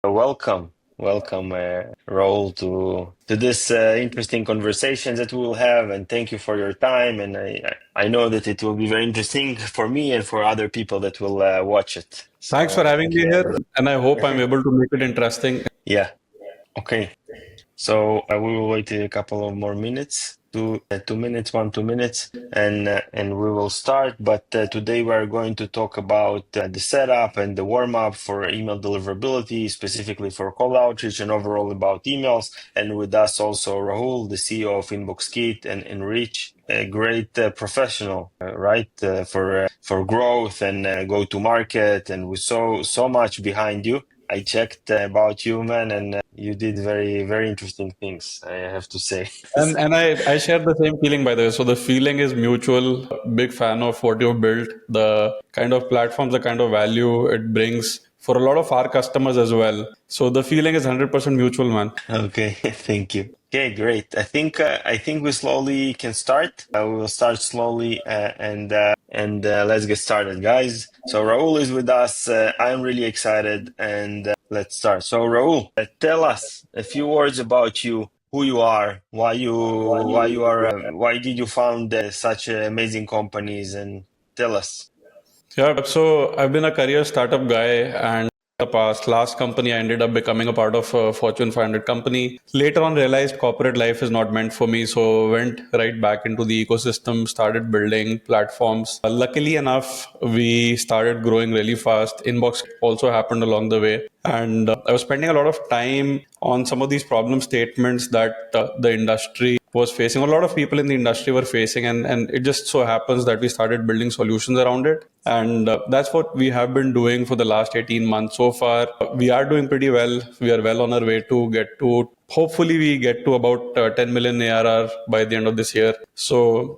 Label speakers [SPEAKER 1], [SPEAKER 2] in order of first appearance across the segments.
[SPEAKER 1] Welcome, Raul, to this interesting conversation that we will have, and thank you for your time. And I know that it will be very interesting for me and for other people that will watch it.
[SPEAKER 2] Thanks
[SPEAKER 1] So
[SPEAKER 2] for having me here, and I hope I'm able to make it interesting.
[SPEAKER 1] yeah, okay. So we will wait a couple of more minutes, 2 minutes, 2 minutes, and we will start. But today we are going to talk about the setup and the warm up for email deliverability, specifically for cold outreach and overall about emails. And with us also Rahul, the CEO of Inbox Kit, and Enrich, a great professional, right, for growth and go to market. And we saw so much behind you. I checked about you, man, and you did very, very interesting things, I have to say.
[SPEAKER 2] And I share the same feeling, by the way. So the feeling is mutual. Big fan of what you've built, the kind of platforms, the kind of value it brings for a lot of our customers as well. So the feeling is 100% mutual, man.
[SPEAKER 1] Okay, thank you. Okay, great. I think we slowly can start. We will start slowly and let's get started, guys. So Raul is with us. I'm really excited, and let's start. So Raul, tell us a few words about you, who you are, why did you found such amazing companies, and tell us.
[SPEAKER 2] Yeah, so I've been a career startup guy, and the past last company I ended up becoming a part of a Fortune 500 company. Later on, realized corporate life is not meant for me, so went right back into the ecosystem, started building platforms. Luckily enough, we started growing really fast. Inbox also happened along the way, and I was spending a lot of time on some of these problem statements that the industry was facing, a lot of people in the industry were facing, and it just so happens that we started building solutions around it. And that's what we have been doing for the last 18 months so far. We are doing pretty well. We are well on our way to get to, hopefully we get to about 10 million ARR by the end of this year. So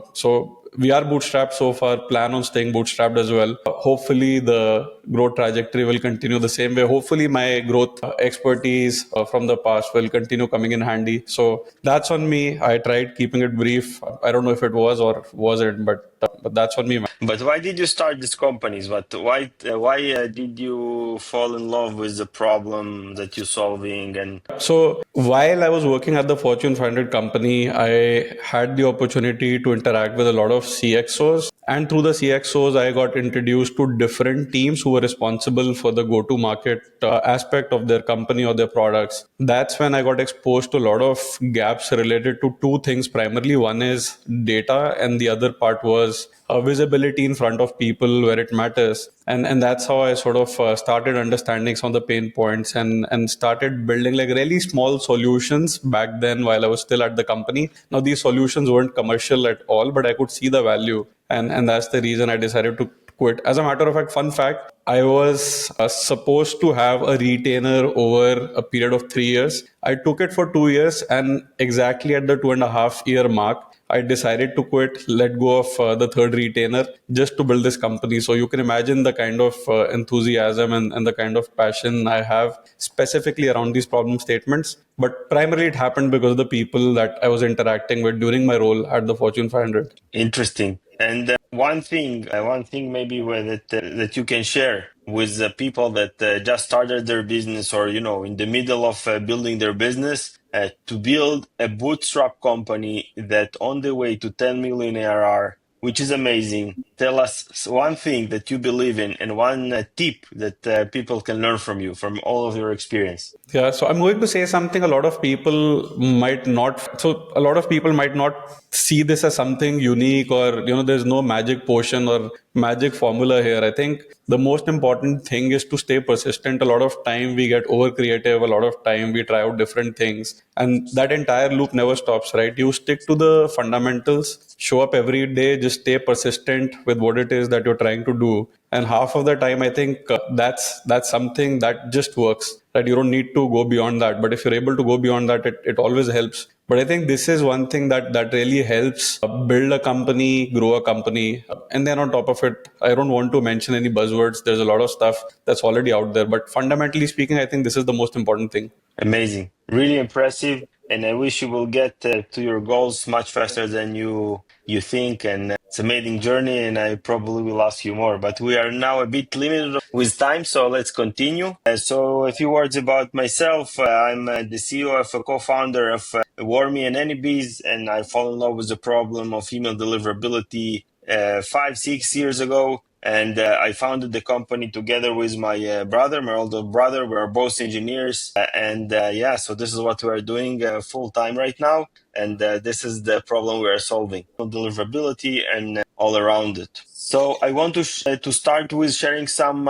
[SPEAKER 2] we are bootstrapped so far, plan on staying bootstrapped as well. Hopefully the growth trajectory will continue the same way. Hopefully my growth expertise from the past will continue coming in handy. So that's on me. I tried keeping it brief. I don't know if it was or wasn't, but that's on me, man.
[SPEAKER 1] But why did you start these companies? Why did you fall in love with the problem that you're solving? And
[SPEAKER 2] So while I was working at the Fortune 500 company, I had the opportunity to interact with a lot of CXOs. And through the CXOs, I got introduced to different teams who were responsible for the go-to market aspect of their company or their products. That's when I got exposed to a lot of gaps related to two things primarily. One is data, and the other part was visibility in front of people where it matters. And that's how I sort of started understanding some of the pain points, and started building like really small solutions back then while I was still at the company. Now these solutions weren't commercial at all, but I could see the value, and that's the reason I decided to quit. As a matter of fact, fun fact, I was supposed to have a retainer over a period of 3 years. I took it for 2 years, and exactly at the 2.5 year mark, I decided to quit, let go of the third retainer just to build this company. So you can imagine the kind of enthusiasm and the kind of passion I have specifically around these problem statements. But primarily it happened because of the people that I was interacting with during my role at the Fortune 500.
[SPEAKER 1] interesting. And one thing maybe that you can share with the people that just started their business, or in the middle of building their business, to build a bootstrap company that on the way to 10 million ARR, which is amazing. Tell us one thing that you believe in, and one tip that people can learn from you, from all of your experience.
[SPEAKER 2] Yeah, so I'm going to say something a lot of people might not. So a lot of people might not see this as something unique, or there's no magic potion or magic formula here. I think the most important thing is to stay persistent. A lot of time we get over creative. A lot of time we try out different things, and that entire loop never stops. Right? You stick to the fundamentals, show up every day, just stay persistent with what it is that you're trying to do, and half of the time I think that's something that just works, that you don't need to go beyond that. But if you're able to go beyond that, it always helps. But I think this is one thing that really helps build a company, grow a company. And then on top of it, I don't want to mention any buzzwords. There's a lot of stuff that's already out there, but fundamentally speaking, I think this is the most important thing.
[SPEAKER 1] Amazing, really impressive, and I wish you will get to your goals much faster than you think. And it's amazing journey, and I probably will ask you more. But we are now a bit limited with time, so let's continue. So a few words about myself. I'm the CEO of a co-founder of Warmy and Anybees, and I fell in love with the problem of email deliverability 5, 6 years ago. And I founded the company together with my brother, my older brother. We're both engineers. Yeah, so this is what we're doing full time right now. And this is the problem we are solving: deliverability and all around it. So I want to start with sharing some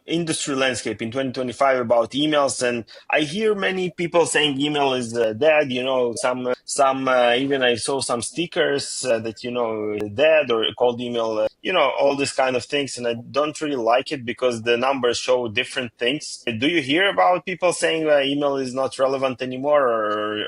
[SPEAKER 1] industry landscape in 2025 about emails. And I hear many people saying email is dead. Even I saw some stickers that dead or cold email. All this kind of things, and I don't really like it because the numbers show different things. Do you hear about people saying email is not relevant anymore,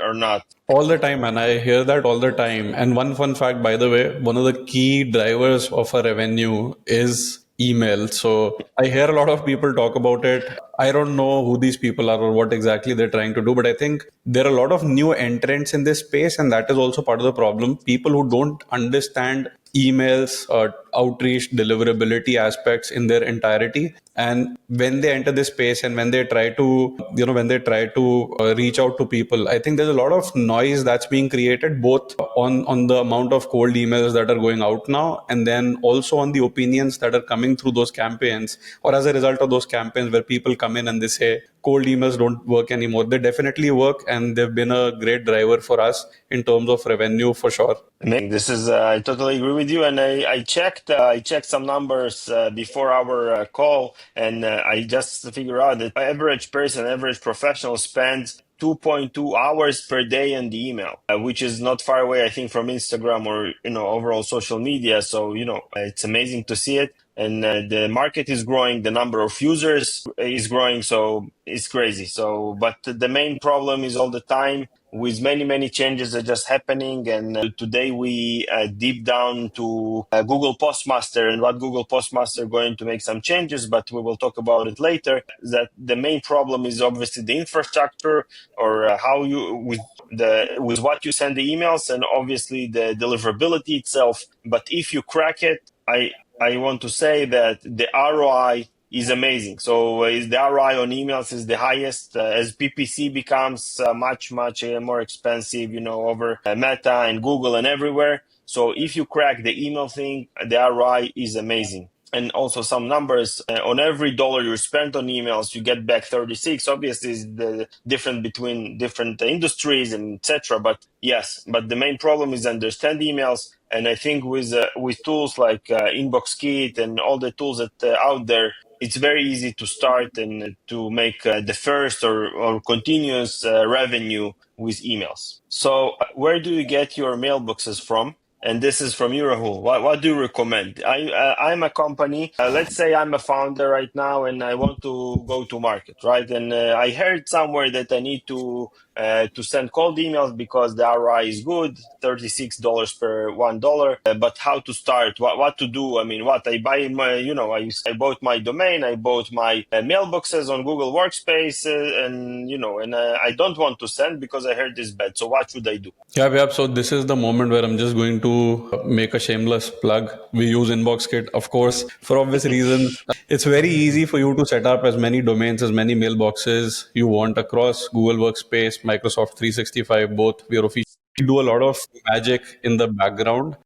[SPEAKER 1] or not?
[SPEAKER 2] All the time, man. I hear that all the time. And one fun fact, by the way, one of the key drivers of our revenue is email. So I hear a lot of people talk about it. I don't know who these people are or what exactly they're trying to do, but I think there are a lot of new entrants in this space, and that is also part of the problem. People who don't understand emails, outreach, deliverability aspects in their entirety, and when they enter this space and when they try to reach out to people, I think there's a lot of noise that's being created, both on the amount of cold emails that are going out now, and then also on the opinions that are coming through those campaigns, or as a result of those campaigns where people come in and they say cold emails don't work anymore. They definitely work, and they've been a great driver for us in terms of revenue for sure.
[SPEAKER 1] Amazing. This is I totally agree with you, and I checked some numbers before our call, and I just figured out that average professional spends 2.2 hours per day on the email, which is not far away, I think, from Instagram or overall social media. So it's amazing to see it, and the market is growing, the number of users is growing, so it's crazy. So, but the main problem is all the time with many changes that are just happening. And today we deep down to Google Postmaster, and what Google Postmaster going to make some changes, but we will talk about it later. That the main problem is obviously the infrastructure, or how you with what you send the emails, and obviously the deliverability itself. But if you crack it, I want to say that the ROI is amazing. So is the ROI on emails is the highest as PPC becomes much more expensive, over Meta and Google and everywhere. So if you crack the email thing, the ROI is amazing. And also some numbers on every dollar you spend on emails, you get back 36. Obviously, is the difference between different industries and etc. But yes, but the main problem is understand emails. And I think with tools like Inbox Kit and all the tools that out there, it's very easy to start and to make the first or continuous revenue with emails. So where do you get your mailboxes from? And this is from you, Rahul. What do you recommend? I'm a company. Let's say I'm a founder right now, and I want to go to market, right? And I heard somewhere that I need to send cold emails because the ROI is good, $36 per $1. But how to start? What to do? I mean, what I buy I bought my domain, I bought my mailboxes on Google Workspace, and I don't want to send because I heard this bad. So what should I do?
[SPEAKER 2] Yeah. So this is the moment where I'm just going to make a shameless plug. We use InboxKit, of course, for obvious reasons. It's very easy for you to set up as many domains, as many mailboxes you want across Google Workspace, Microsoft 365, both. We are officially do a lot of magic in the background.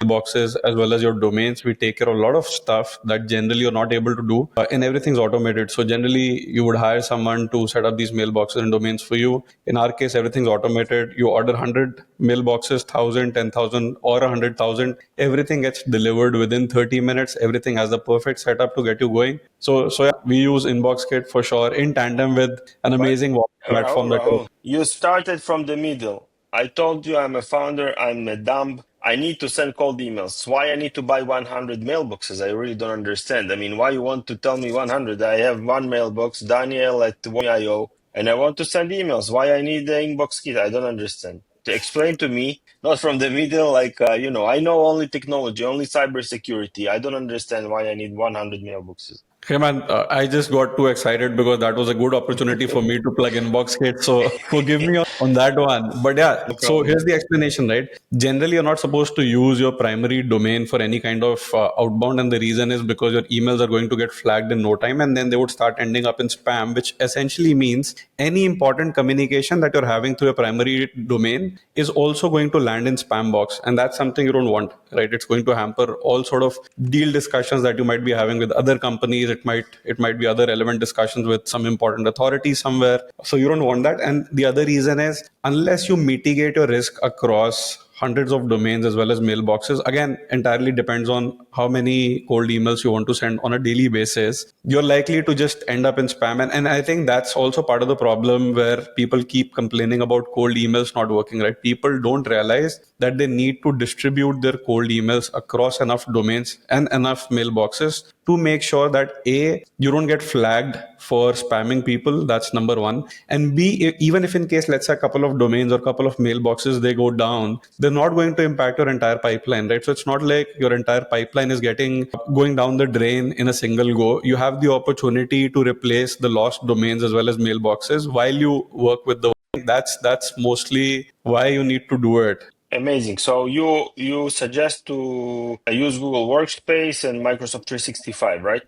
[SPEAKER 2] Boxes as well as your domains, we take care of a lot of stuff that generally you're not able to do, and everything's automated. So generally you would hire someone to set up these mailboxes and domains for you. In our case, everything's automated. You order 100 mailboxes, 1,000, 10,000, or 100,000, everything gets delivered within 30 minutes. Everything has the perfect setup to get you going. So yeah, we use InboxKit for sure, in tandem with an
[SPEAKER 1] But
[SPEAKER 2] amazing platform that
[SPEAKER 1] Rahul, you started from the middle. I told you I'm a founder, I'm a dumb. I need to send cold emails. Why I need to buy 100 mailboxes? I really don't understand. I mean, why you want to tell me 100? I have one mailbox, Daniel at Warmy.io, and I want to send emails. Why I need the inbox kit? I don't understand. To explain to me, not from the middle, like, I know only technology, only cybersecurity. I don't understand why I need 100 mailboxes.
[SPEAKER 2] Hey man, I just got too excited because that was a good opportunity for me to plug Inbox Kit. So forgive me on that one. But yeah,
[SPEAKER 1] No
[SPEAKER 2] so
[SPEAKER 1] problem.
[SPEAKER 2] here's the explanation, right? Generally, you're not supposed to use your primary domain for any kind of outbound. And the reason is because your emails are going to get flagged in no time. And then they would start ending up in spam, which essentially means any important communication that you're having through your primary domain is also going to land in spam box. And that's something you don't want, right? It's going to hamper all sort of deal discussions that you might be having with other companies. It might be other relevant discussions with some important authority somewhere. So you don't want that. And the other reason is, unless you mitigate your risk across hundreds of domains as well as mailboxes, again entirely depends on how many cold emails you want to send on a daily basis, you're likely to just end up in spam. And I think that's also part of the problem where people keep complaining about cold emails not working, right? People don't realize that they need to distribute their cold emails across enough domains and enough mailboxes to make sure that A, you don't get flagged for spamming people. That's number one. And B, even if in case, let's say a couple of domains or a couple of mailboxes, they go down, they're not going to impact your entire pipeline, right? So it's not like your entire pipeline is going down the drain in a single go. You have the opportunity to replace the lost domains as well as mailboxes while you work with the, that's mostly why you need to do it.
[SPEAKER 1] Amazing. So you suggest to use Google Workspace and Microsoft 365, right?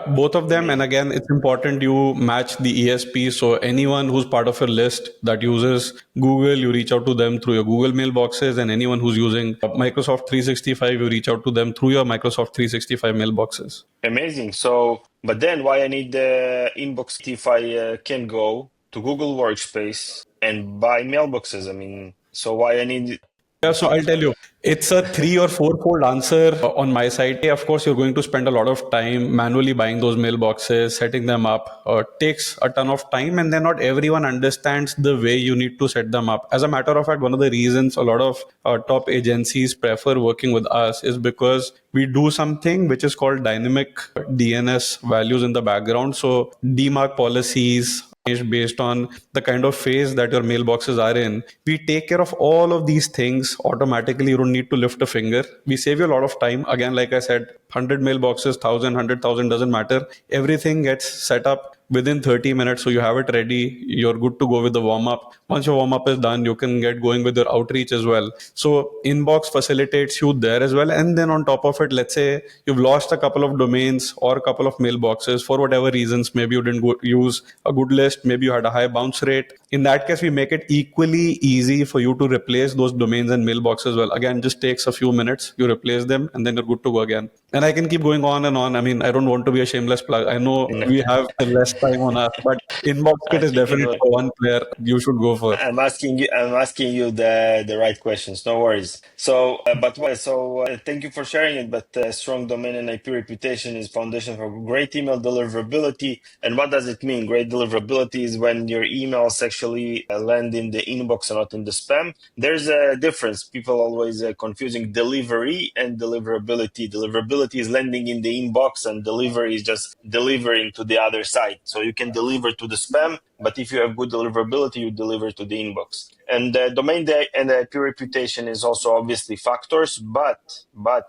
[SPEAKER 2] Both of them. And
[SPEAKER 1] Amazing.
[SPEAKER 2] again, it's important you match the ESP. So anyone who's part of your list that uses Google, you reach out to them through your Google mailboxes. And anyone who's using Microsoft 365, you reach out to them through your Microsoft 365 mailboxes.
[SPEAKER 1] Amazing. So, but then why I need the inbox if I can go to Google Workspace and buy mailboxes? I mean, so why I need
[SPEAKER 2] Yeah, so I'll tell you, it's a 3 or 4 fold answer on my side. Of course, you're going to spend a lot of time manually buying those mailboxes, setting them up. Takes a ton of time, and then not everyone understands the way you need to set them up. As a matter of fact, one of the reasons a lot of top agencies prefer working with us is because we do something which is called dynamic DNS values in the background. So demarc policies based on the kind of phase that your mailboxes are in. We take care of all of these things automatically. You don't need to lift a finger. We save you a lot of time. Again, like I said, 100 mailboxes, 1,000, doesn't matter. Everything gets set up within 30 minutes. So you have it ready. You're good to go with the warm up. Once your warm up is done, you can get going with your outreach as well. So inbox facilitates you there as well. And then on top of it, let's say you've lost a couple of domains or a couple of mailboxes for whatever reasons. Maybe you didn't use a good list. Maybe you had a high bounce rate. In that case, we make it equally easy for you to replace those domains and mailboxes. Well, again, just takes a few minutes. You replace them and then you're good to go again. And I can keep going on and on. I mean, I don't want to be a shameless plug. I know
[SPEAKER 1] in?
[SPEAKER 2] we have less time on us, but Inbox
[SPEAKER 1] I
[SPEAKER 2] Kit is
[SPEAKER 1] think it
[SPEAKER 2] definitely
[SPEAKER 1] was.
[SPEAKER 2] one player you should go for.
[SPEAKER 1] I'm asking you the right questions. No worries. So, thank you for sharing it. But strong domain and IP reputation is foundation for great email deliverability. And what does it mean? Great deliverability is when your emails actually land in the inbox and not in the spam. There's a difference. People always confusing delivery and deliverability. Deliverability is landing in the inbox, and delivery is just delivering to the other side. So you can deliver to the spam, but if you have good deliverability, you deliver to the inbox. And domain and IP reputation is also obviously factors, but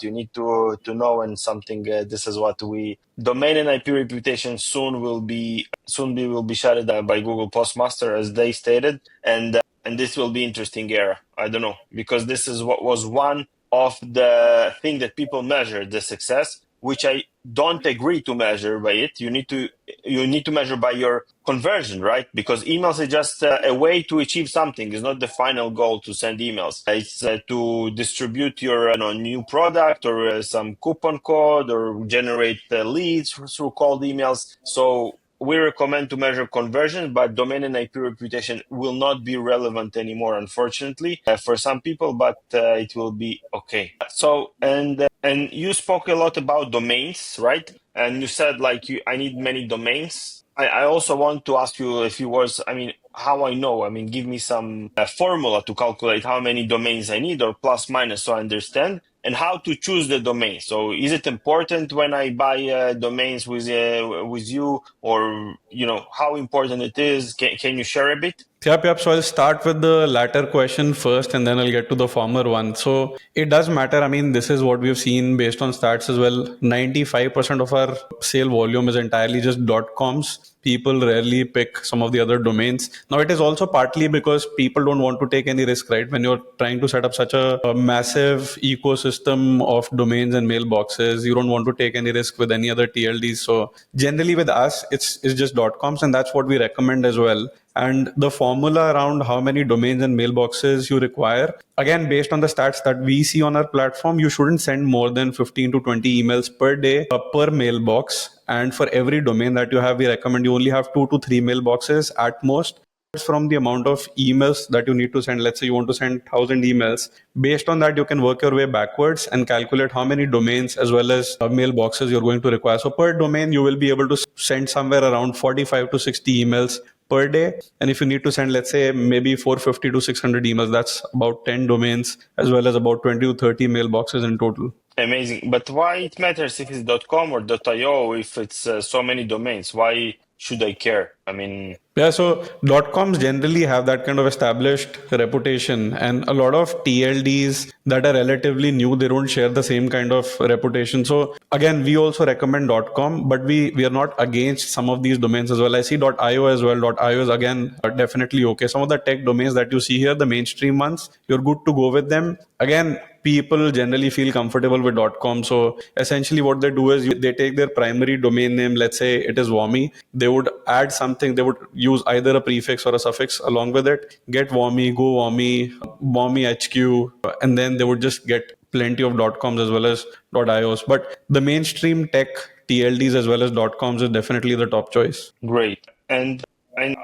[SPEAKER 1] you need to know, and something this is what we domain and IP reputation soon will be shut by Google Postmaster, as they stated, and this will be interesting era. I don't know, because this is what was one of the thing that people measure the success, which I don't agree to measure by it. You need to measure by your conversion, right? Because emails is just a way to achieve something. It's not the final goal to send emails. It's to distribute your new product, or some coupon code, or generate leads through cold emails. So we recommend to measure conversion, but domain and IP reputation will not be relevant anymore, unfortunately, for some people, but it will be okay. So, and you spoke a lot about domains, right? And you said like I need many domains. I also want to ask you a few words. I mean, how I know? I mean, give me some formula to calculate how many domains I need, or plus minus, so I understand, and how to choose the domain. So is it important when I buy domains with you, or how important it is? Can you share a bit?
[SPEAKER 2] Yep. So I'll start with the latter question first and then I'll get to the former one. So it does matter. I mean, this is what we've seen based on stats as well. 95% of our sale volume is entirely just .coms. People rarely pick some of the other domains. Now, it is also partly because people don't want to take any risk, right? When you're trying to set up such a massive ecosystem of domains and mailboxes, you don't want to take any risk with any other TLDs. So generally with us, it's just .coms, and that's what we recommend as well. And the formula around how many domains and mailboxes you require, again, based on the stats that we see on our platform, you shouldn't send more than 15 to 20 emails per day per mailbox. And for every domain that you have, we recommend you only have 2 to 3 mailboxes at most. From the amount of emails that you need to send, let's say you want to send 1,000 emails, based on that you can work your way backwards and calculate how many domains as well as mailboxes you're going to require. So per domain you will be able to send somewhere around 45 to 60 emails per day. And if you need to send, let's say, maybe 450 to 600 emails, that's about 10 domains as well as about 20 to 30 mailboxes in total.
[SPEAKER 1] Amazing. But why it matters if it's .com or .io if it's so many domains? Why should I care? I mean,
[SPEAKER 2] Yeah, so .coms generally have that kind of established reputation, and a lot of TLDs that are relatively new, they don't share the same kind of reputation. So again, we also recommend .com, but we are not against some of these domains as well. I see .io as well. .io is again definitely okay. Some of the tech domains that you see here, the mainstream ones, you're good to go with them. Again, people generally feel comfortable with .com. So essentially what they do is they take their primary domain name, let's say it is Warmy, they would add something, they would use either a prefix or a suffix along with it, get Warmy, go Warmy, Warmy HQ, and then they would just get plenty of .coms as well as .ios. But the mainstream tech TLDs as well as .coms is definitely the top choice.
[SPEAKER 1] great. And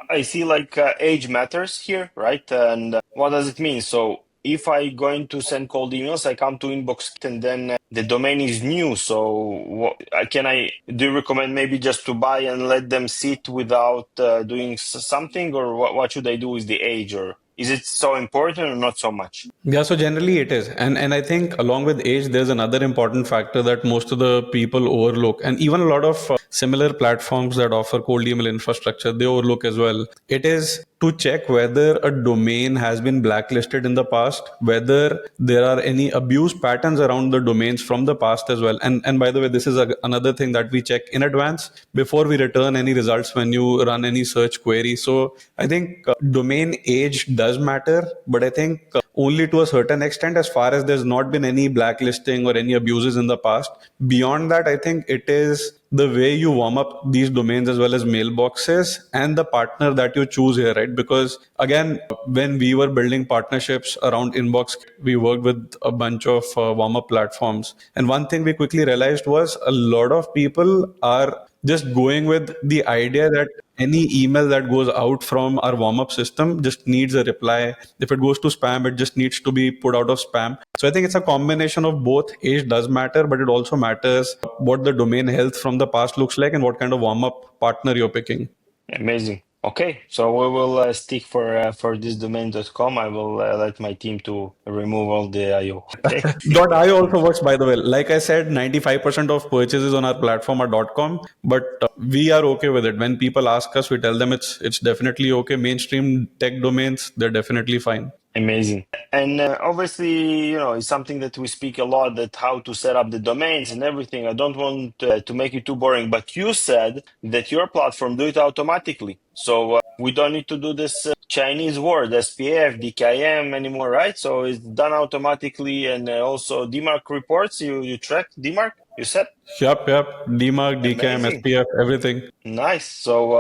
[SPEAKER 1] I see like age matters here, right? And what does it mean? So if I going to send cold emails, I come to inbox and then the domain is new. So can I do you recommend maybe just to buy and let them sit without doing something, or what should I do with the age, or is it so important or not so much?
[SPEAKER 2] Yeah, so generally it is. And I think along with age, there's another important factor that most of the people overlook. And even a lot of similar platforms that offer cold email infrastructure, they overlook as well. It is to check whether a domain has been blacklisted in the past, whether there are any abuse patterns around the domains from the past as well. And by the way, this is another thing that we check in advance before we return any results when you run any search query. So I think domain age does matter, but I think only to a certain extent, as far as there's not been any blacklisting or any abuses in the past. Beyond that, I think it is the way you warm up these domains as well as mailboxes and the partner that you choose here, right? Because again, when we were building partnerships around inbox, we worked with a bunch of warm up platforms. And one thing we quickly realized was a lot of people are just going with the idea that any email that goes out from our warm up system just needs a reply. If it goes to spam, it just needs to be put out of spam. So I think it's a combination of both. Age does matter, but it also matters what the domain health from the past looks like and what kind of warm up partner you're picking.
[SPEAKER 1] Amazing. Okay, so we will stick for this domain.com. I will let my team to remove all the IO. Okay.
[SPEAKER 2] .io also works, by the way. Like I said, 95% of purchases on our platform are .com, but we are okay with it. When people ask us, we tell them it's definitely okay. Mainstream tech domains, they're definitely fine.
[SPEAKER 1] Amazing. And obviously, it's something that we speak a lot, that how to set up the domains and everything. I don't want to make it too boring, but you said that your platform do it automatically. So we don't need to do this Chinese word, SPF, DKIM anymore, right? So it's done automatically. And also DMARC reports, you track DMARC, you said?
[SPEAKER 2] Yep. DMARC, DKM,
[SPEAKER 1] Amazing.
[SPEAKER 2] SPF, everything.
[SPEAKER 1] Nice. So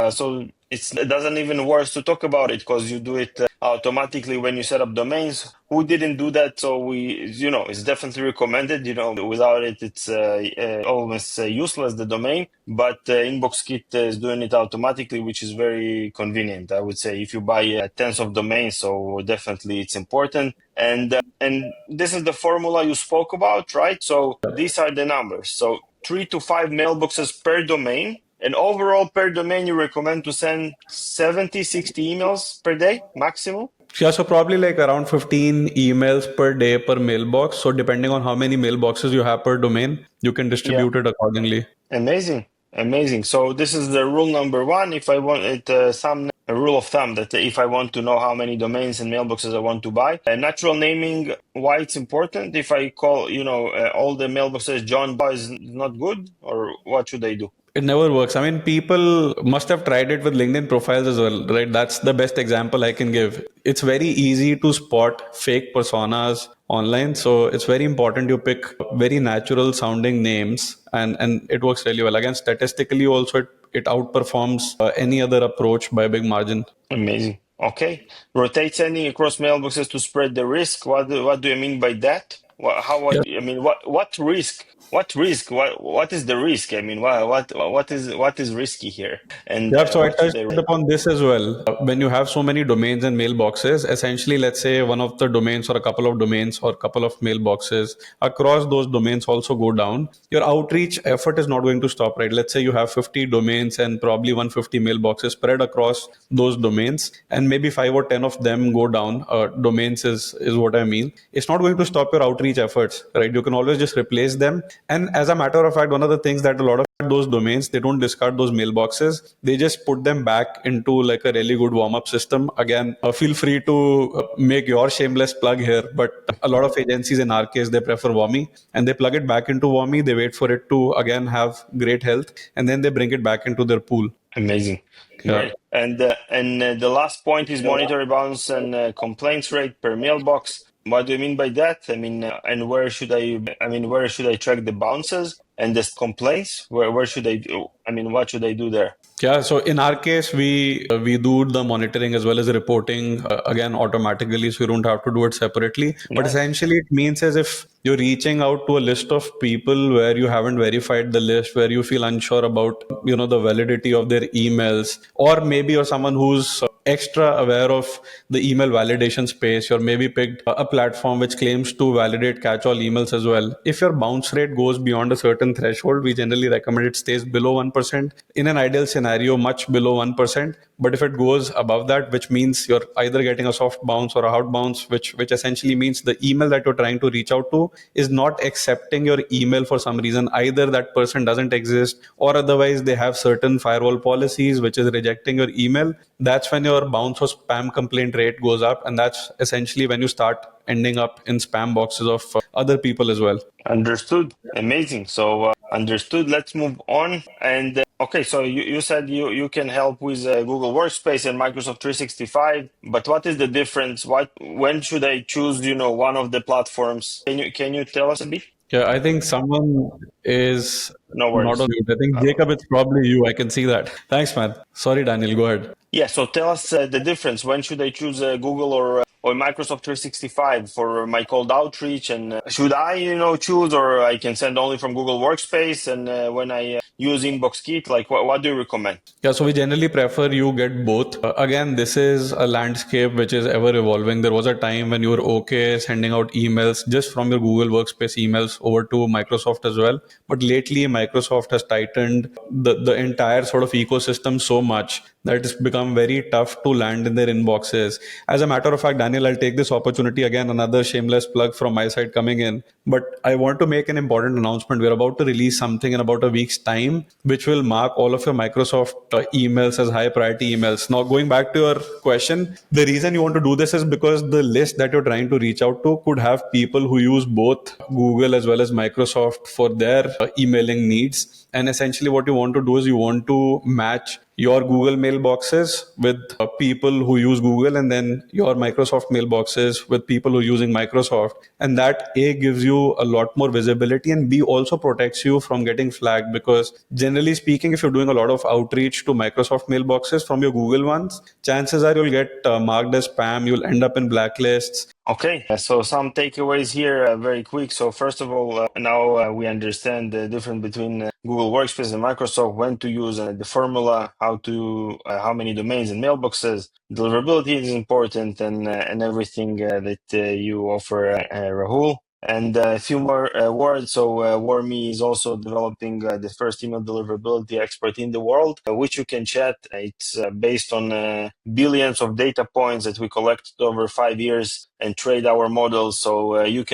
[SPEAKER 1] it doesn't even worth to talk about it because you do it automatically when you set up domains. Who didn't do that? So it's definitely recommended. Without it, it's almost useless, the domain. But InboxKit is doing it automatically, which is very convenient. I would say if you buy tens of domains, so definitely it's important. And this is the formula you spoke about, right? So these are the numbers. So 3 to 5 mailboxes per domain. And overall, per domain, you recommend to send 70, 60 emails per day maximum?
[SPEAKER 2] Yeah, so probably like around 15 emails per day per mailbox. So depending on how many mailboxes you have per domain, you can
[SPEAKER 1] Yeah,
[SPEAKER 2] distribute it accordingly.
[SPEAKER 1] amazing. Amazing. So this is the rule number one. If I want it, some a rule of thumb that if I want to know how many domains and mailboxes I want to buy, natural naming, why it's important? If I call, all the mailboxes John Doe is not good, or what should I do?
[SPEAKER 2] It never works. I mean, people must have tried it with LinkedIn profiles as well, right? That's the best example I can give. It's very easy to spot fake personas online. So it's very important you pick very natural sounding names, and it works really well. Again, statistically, also, it outperforms any other approach by a big margin.
[SPEAKER 1] Amazing. Okay. Rotate sending across mailboxes to spread the risk. What do you mean by that?
[SPEAKER 2] Yeah.
[SPEAKER 1] I mean, what risk? What risk? What is the risk? I mean, what is risky here? And
[SPEAKER 2] Yeah, so I
[SPEAKER 1] what should
[SPEAKER 2] touched
[SPEAKER 1] I?
[SPEAKER 2] upon this as well. When you have so many domains and mailboxes, essentially, let's say one of the domains or a couple of domains or a couple of mailboxes across those domains also go down, your outreach effort is not going to stop, right? Let's say you have 50 domains and probably 150 mailboxes spread across those domains, and maybe 5 or 10 of them go down. Domains is what I mean. It's not going to stop your outreach efforts, right? You can always just replace them. And as a matter of fact, one of the things that a lot of those domains, they don't discard those mailboxes, they just put them back into like a really good warm-up system. Again, feel free to make your shameless plug here, but a lot of agencies in our case, they prefer Warmy, and they plug it back into Warmy. They wait for it to again have great health, and then they bring it back into their pool.
[SPEAKER 1] Amazing.
[SPEAKER 2] Yeah.
[SPEAKER 1] Great. And the last point is monetary bounce and complaints rate per mailbox. What do you mean by that? I mean, and where should I track the bounces and the complaints? Where should I do? I mean, what should I do there?
[SPEAKER 2] Yeah, so in our case, we do the monitoring as well as the reporting again automatically, so you don't have to do it separately. But
[SPEAKER 1] Nice.
[SPEAKER 2] essentially, it means as if you're reaching out to a list of people where you haven't verified the list, where you feel unsure about the validity of their emails, or maybe you're someone who's extra aware of the email validation space, or maybe picked a platform which claims to validate catch-all emails as well. If your bounce rate goes beyond a certain threshold, we generally recommend it stays below 1%. In an ideal scenario, much below 1%. But if it goes above that, which means you're either getting a soft bounce or a hard bounce, which essentially means the email that you're trying to reach out to is not accepting your email for some reason. Either that person doesn't exist, or otherwise they have certain firewall policies which is rejecting your email. That's when your bounce or spam complaint rate goes up, and that's essentially when you start ending up in spam boxes of other people as well.
[SPEAKER 1] Understood. Amazing. So understood. Let's move on. And okay, so you said you can help with Google Workspace and Microsoft 365, but what is the difference? When should I choose, one of the platforms? Can you tell us a bit?
[SPEAKER 2] Yeah, I think someone is
[SPEAKER 1] No
[SPEAKER 2] not on
[SPEAKER 1] worries.
[SPEAKER 2] mute. I think
[SPEAKER 1] Uh,
[SPEAKER 2] Jacob, it's probably you. I can see that. Thanks, man. Sorry, Daniel. Go ahead.
[SPEAKER 1] yeah, so tell us the difference. When should I choose Google or Microsoft 365 for my cold outreach? And should I, choose, or I can send only from Google Workspace? And when I use Inbox Kit, like what do you recommend?
[SPEAKER 2] Yeah, so we generally prefer you get both. Again, this is a landscape which is ever evolving. There was a time when you were okay sending out emails just from your Google Workspace emails over to Microsoft as well. But lately, Microsoft has tightened the entire sort of ecosystem so much that it's become very tough to land in their inboxes. As a matter of fact, Daniel, I'll take this opportunity again, another shameless plug from my side coming in. But I want to make an important announcement. We're about to release something in about a week's time, which will mark all of your Microsoft emails as high priority emails. Now, going back to your question, the reason you want to do this is because the list that you're trying to reach out to could have people who use both Google as well as Microsoft for their emailing needs. And essentially, what you want to do is you want to match your Google mailboxes with people who use Google, and then your Microsoft mailboxes with people who are using Microsoft. And that A gives you a lot more visibility, and B also protects you from getting flagged, because generally speaking, if you're doing a lot of outreach to Microsoft mailboxes from your Google ones, chances are you'll get marked as spam, you'll end up in blacklists.
[SPEAKER 1] Okay, so some takeaways here, very quick. So first of all, now we understand the difference between Google Workspace and Microsoft, when to use the formula, how many domains and mailboxes. Deliverability is important, and everything that you offer, Rahul. And a few more words. So, Warmy is also developing the first email deliverability expert in the world, which you can chat. It's based on billions of data points that we collected over 5 years and trade our models. So you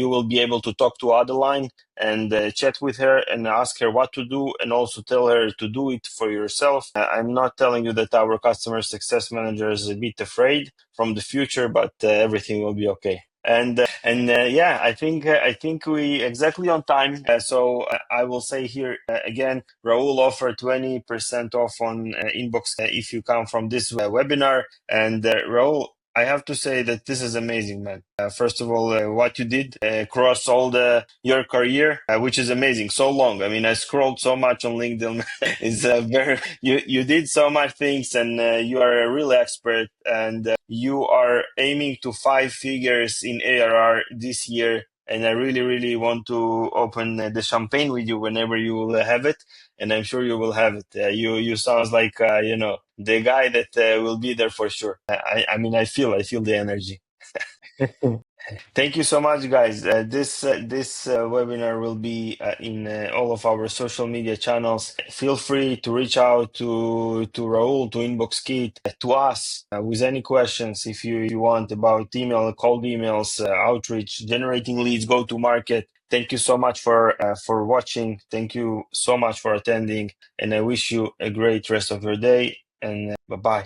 [SPEAKER 1] will be able to talk to Adeline and chat with her and ask her what to do, and also tell her to do it for yourself. I'm not telling you that our customer success manager is a bit afraid from the future, but everything will be okay. And yeah, I think we exactly on time. So I will say here again, Raul offered 20% off on inbox if you come from this webinar. And Raul, I have to say that this is amazing, man. First of all, what you did across your career, which is amazing, so long. I mean, I scrolled so much on LinkedIn. It's very you did so much things, and you are a real expert, and you are aiming to 5 figures in ARR this year. And I really, really want to open the champagne with you whenever you will have it, and I'm sure you will have it. You sounds like the guy that will be there for sure. I mean, I feel the energy. Thank you so much, guys. This webinar will be in all of our social media channels. Feel free to reach out to Raul, to Inbox Kit, to us with any questions if you want about email, cold emails, outreach, generating leads, go to market. Thank you so much for watching. Thank you so much for attending, and I wish you a great rest of your day. And bye bye.